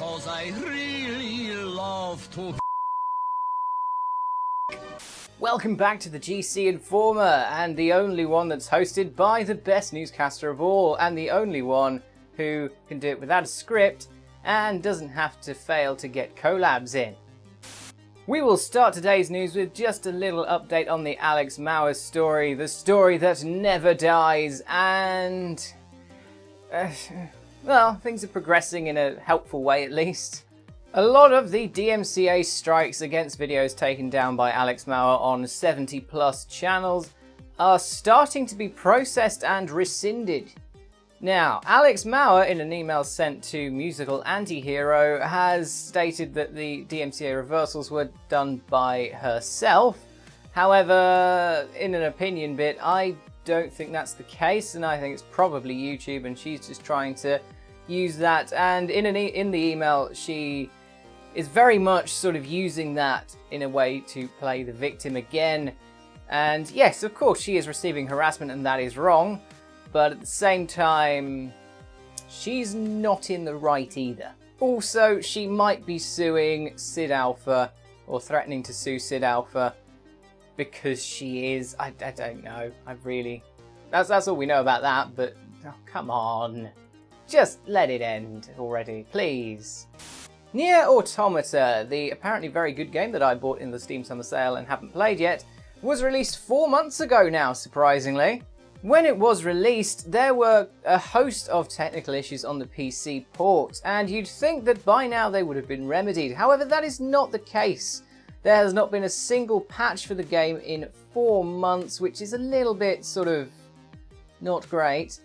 'cause I really love to. Welcome back to the GC Informer, and the only one that's hosted by the best newscaster of all, and the only one who can do it without a script and doesn't have to fail to get collabs in. We will start today's news with just a little update on the Alex Mauer story, the story that never dies, and well, things are progressing in a helpful way at least. A lot of the DMCA strikes against videos taken down by Alex Mauer on 70 plus channels are starting to be processed and rescinded. Now, Alex Mauer, in an email sent to Musical Antihero, has stated that the DMCA reversals were done by herself. However, in an opinion bit, I don't think that's the case, and I think it's probably YouTube and she's just trying to use that. And in the email, she is very much sort of using that in a way to play the victim again. And yes, of course, she is receiving harassment and that is wrong, but at the same time, she's not in the right either. Also, she might be suing Sid Alpha, or threatening to sue Sid Alpha, because she is, I don't know, that's all we know about that, but oh, come on. Just let it end already, please. Neir Automata, the apparently very good game that I bought in the Steam Summer Sale and haven't played yet, was released 4 months ago now, surprisingly. When it was released, there were a host of technical issues on the PC port, and you'd think that by now they would have been remedied. However, that is not the case. There has not been a single patch for the game in 4 months, which is a little bit sort of not great.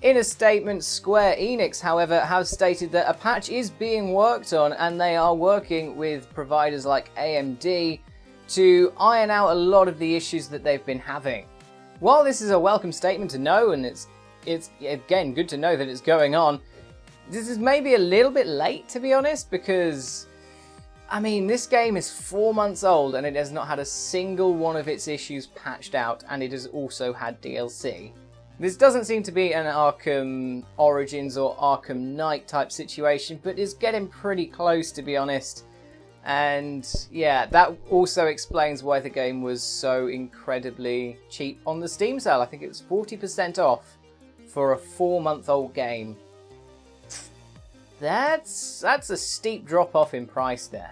In a statement, Square Enix, however, have stated that a patch is being worked on and they are working with providers like AMD to iron out a lot of the issues that they've been having. While this is a welcome statement to know, and it's again good to know that it's going on, this is maybe a little bit late, to be honest, because I mean, this game is 4 months old and it has not had a single one of its issues patched out, and it has also had DLC. This doesn't seem to be an Arkham Origins or Arkham Knight type situation, but it's getting pretty close, to be honest. And yeah, that also explains why the game was so incredibly cheap on the Steam sale. I think it was 40% off for a 4-month-old game. That's a steep drop off in price there.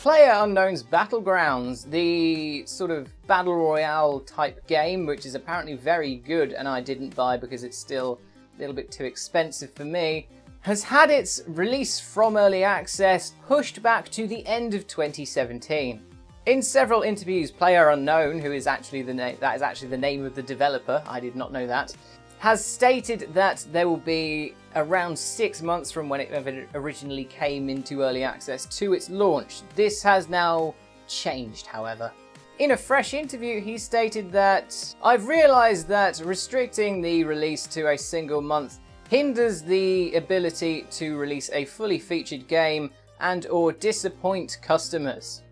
PlayerUnknown's Battlegrounds, the sort of battle royale type game, which is apparently very good and I didn't buy because it's still a little bit too expensive for me, has had its release from early access pushed back to the end of 2017. In several interviews, PlayerUnknown, who is actually the name of the developer, I did not know that, has stated that there will be around 6 months from when it originally came into early access to its launch. This has now changed, however. In a fresh interview, he stated that, "I've realised that restricting the release to a single month hinders the ability to release a fully featured game and or disappoint customers."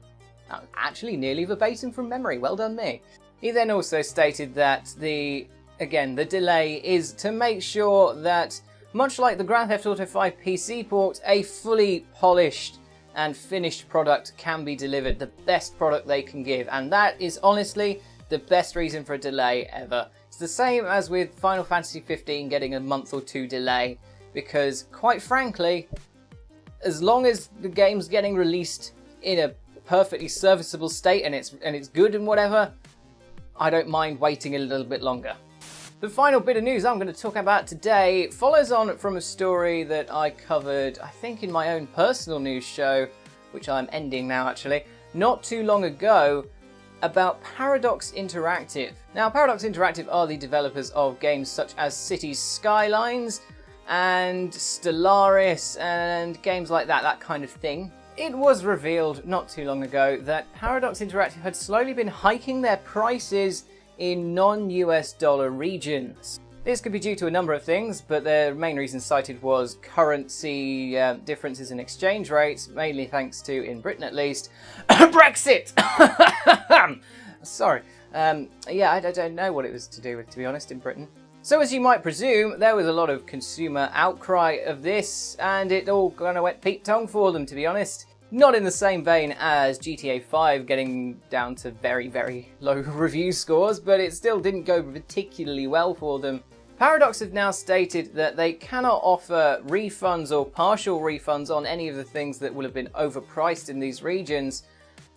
Actually nearly verbatim from memory, well done me. He then also stated that the delay is to make sure that, much like the Grand Theft Auto 5 PC port, a fully polished and finished product can be delivered, the best product they can give, and that is honestly the best reason for a delay ever. It's the same as with Final Fantasy 15 getting a month or two delay, because quite frankly, as long as the game's getting released in a perfectly serviceable state and it's good and whatever, I don't mind waiting a little bit longer. The final bit of news I'm going to talk about today follows on from a story that I covered, I think, in my own personal news show, which I'm ending now actually, not too long ago, about Paradox Interactive. Now, Paradox Interactive are the developers of games such as Cities Skylines and Stellaris and games like that kind of thing. It was revealed not too long ago that Paradox Interactive had slowly been hiking their prices in non-US dollar regions. This could be due to a number of things, but the main reason cited was currency differences in exchange rates, mainly thanks to, in Britain at least, Brexit! Sorry. Yeah, I don't know what it was to do with, to be honest, in Britain. So as you might presume, there was a lot of consumer outcry of this, and it all kind of went Pete Tong for them, to be honest. Not in the same vein as GTA 5 getting down to very, very low review scores, but it still didn't go particularly well for them. Paradox have now stated that they cannot offer refunds or partial refunds on any of the things that will have been overpriced in these regions.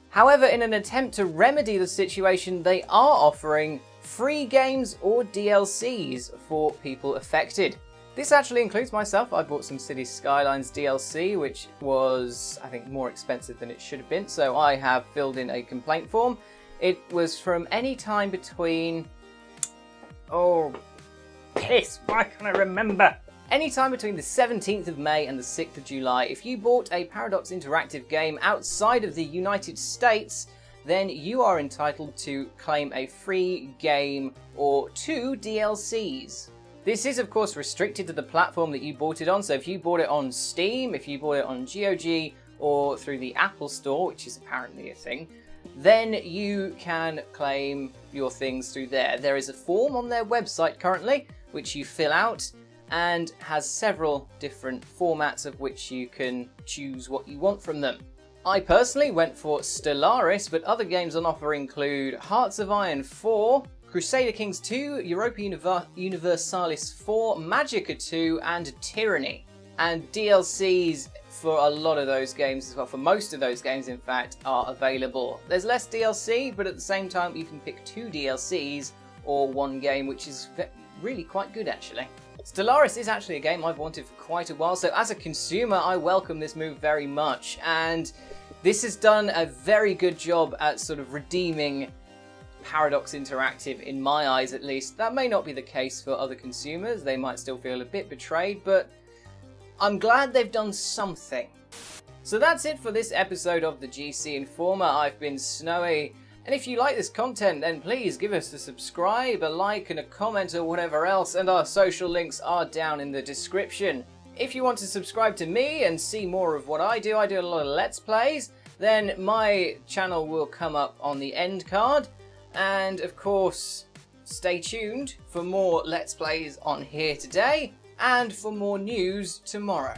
However, in an attempt to remedy the situation, they are offering free games or DLCs for people affected. This actually includes myself. I bought some City Skylines DLC, which was, I think, more expensive than it should have been, so I have filled in a complaint form. It was from any time between... oh, piss, why can't I remember? Anytime between the 17th of May and the 6th of July, if you bought a Paradox Interactive game outside of the United States, then you are entitled to claim a free game or 2 DLCs. This is of course restricted to the platform that you bought it on, so if you bought it on Steam, if you bought it on GOG, or through the Apple Store, which is apparently a thing, then you can claim your things through there. There is a form on their website currently, which you fill out, and has several different formats of which you can choose what you want from them. I personally went for Stellaris, but other games on offer include Hearts of Iron 4, Crusader Kings 2, Europa Universalis 4, Magicka 2, and Tyranny. And DLCs for a lot of those games as well, for most of those games in fact, are available. There's less DLC, but at the same time you can pick 2 DLCs or 1 game, which is really quite good actually. Stellaris is actually a game I've wanted for quite a while, so as a consumer I welcome this move very much, and this has done a very good job at sort of redeeming Paradox Interactive, in my eyes at least. That may not be the case for other consumers, they might still feel a bit betrayed, but I'm glad they've done something. So that's it for this episode of the GC Informer. I've been Snowy, and if you like this content then please give us a subscribe, a like and a comment or whatever else, and our social links are down in the description. If you want to subscribe to me and see more of what I do a lot of Let's Plays, then my channel will come up on the end card. And of course, stay tuned for more Let's Plays on here today, and for more news tomorrow.